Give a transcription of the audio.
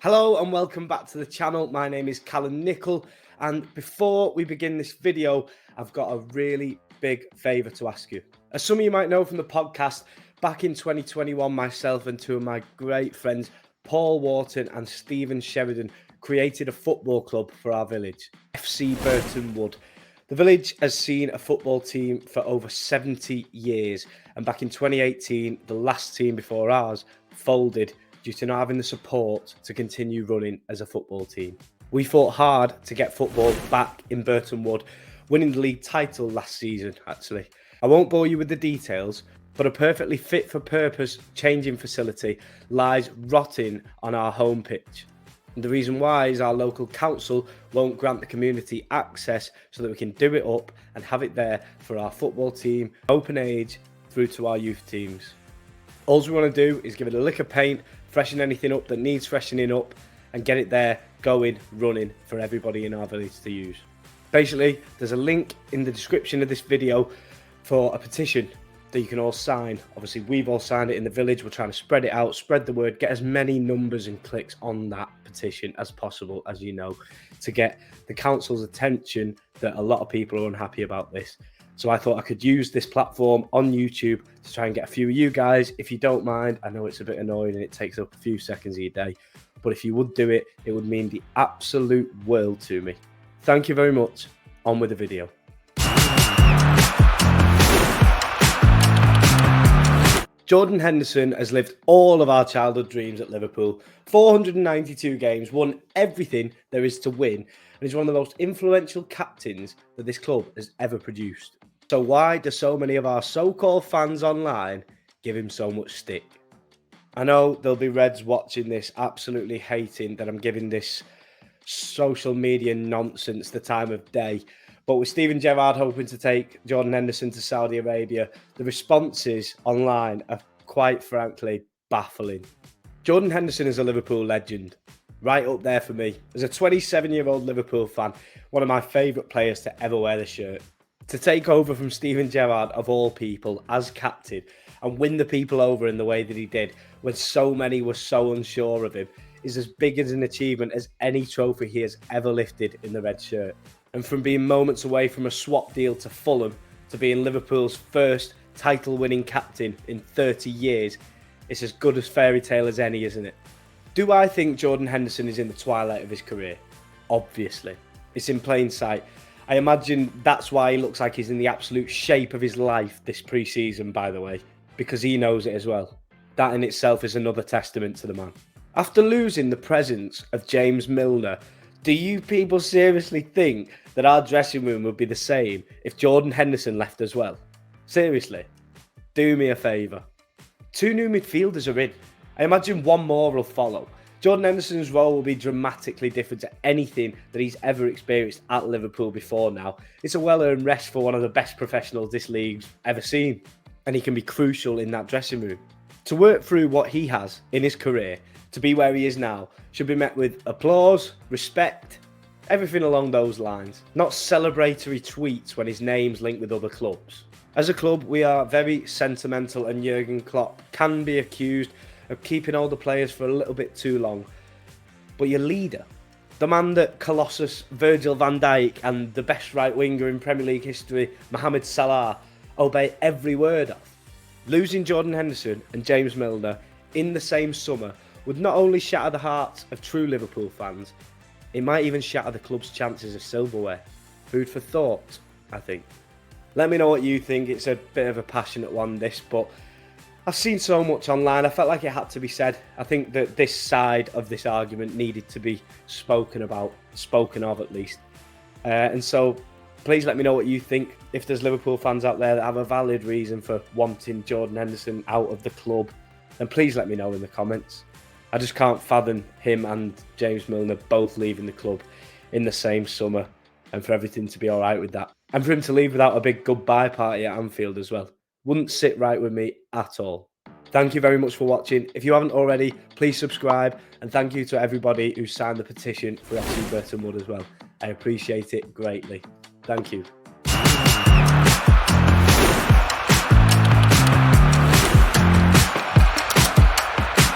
Hello and welcome back to the channel. My name is Callum Nicol, and before we begin this video, I've got a really big favour to ask you. As some of you might know from the podcast, back in 2021, myself and two of my great friends, Paul Wharton and Stephen Sheridan, created a football club for our village, FC Burtonwood. The village has seen a football team for over 70 years, and back in 2018, the last team before ours folded due to not having the support to continue running as a football team. We fought hard to get football back in Burtonwood, winning the league title last season, actually. I won't bore you with the details, but a perfectly fit for purpose changing facility lies rotting on our home pitch. And the reason why is our local council won't grant the community access so that we can do it up and have it there for our football team, open age through to our youth teams. All we want to do is give it a lick of paint, freshen anything up that needs freshening up, and get it there, going, running for everybody in our village to use. Basically, there's a link in the description of this video for a petition that you can all sign. Obviously, we've all signed it in the village. We're trying to spread it out, spread the word, get as many numbers and clicks on that petition as possible, as you know, to get the council's attention that a lot of people are unhappy about this. So I thought I could use this platform on YouTube to try and get a few of you guys, if you don't mind. I know it's a bit annoying and it takes up a few seconds of your day, but if you would do it, it would mean the absolute world to me. Thank you very much. On with the video. Jordan Henderson has lived all of our childhood dreams at Liverpool. 492 games, won everything there is to win, and is one of the most influential captains that this club has ever produced. So why do so many of our so-called fans online give him so much stick? I know there'll be Reds watching this absolutely hating that I'm giving this social media nonsense the time of day, but with Steven Gerrard hoping to take Jordan Henderson to Saudi Arabia, the responses online are quite frankly baffling. Jordan Henderson is a Liverpool legend, right up there for me. As a 27-year-old Liverpool fan, one of my favourite players to ever wear the shirt. To take over from Steven Gerrard, of all people, as captain, and win the people over in the way that he did, when so many were so unsure of him, is as big as an achievement as any trophy he has ever lifted in the red shirt. And from being moments away from a swap deal to Fulham, to being Liverpool's first title-winning captain in 30 years, it's as good a fairy tale as any, isn't it? Do I think Jordan Henderson is in the twilight of his career? Obviously. It's in plain sight. I imagine that's why he looks like he's in the absolute shape of his life this pre-season, by the way, because he knows it as well. That in itself is another testament to the man. After losing the presence of James Milner, do you people seriously think that our dressing room would be the same if Jordan Henderson left as well? Seriously, do me a favour. 2 new midfielders are in. I imagine one more will follow. Jordan Henderson's role will be dramatically different to anything that he's ever experienced at Liverpool before now. It's a well-earned rest for one of the best professionals this league's ever seen, and he can be crucial in that dressing room. To work through what he has in his career, to be where he is now, should be met with applause, respect, everything along those lines. Not celebratory tweets when his name's linked with other clubs. As a club, we are very sentimental, and Jurgen Klopp can be accused of keeping older players for a little bit too long. But your leader, the man that Colossus, Virgil van Dijk, and the best right winger in Premier League history, Mohamed Salah, obey every word of. Losing Jordan Henderson and James Milner in the same summer would not only shatter the hearts of true Liverpool fans, it might even shatter the club's chances of silverware. Food for thought, I think. Let me know what you think. It's a bit of a passionate one, this, but I've seen so much online. I felt like it had to be said. I think that this side of this argument needed to be spoken about, spoken of at least. And so please let me know what you think. If there's Liverpool fans out there that have a valid reason for wanting Jordan Henderson out of the club, then please let me know in the comments. I just can't fathom him and James Milner both leaving the club in the same summer, and for everything to be all right with that. And for him to leave without a big goodbye party at Anfield as well. Wouldn't sit right with me at all. Thank you very much for watching. If you haven't already, please subscribe. And thank you to everybody who signed the petition for FC Burtonwood as well. I appreciate it greatly. Thank you.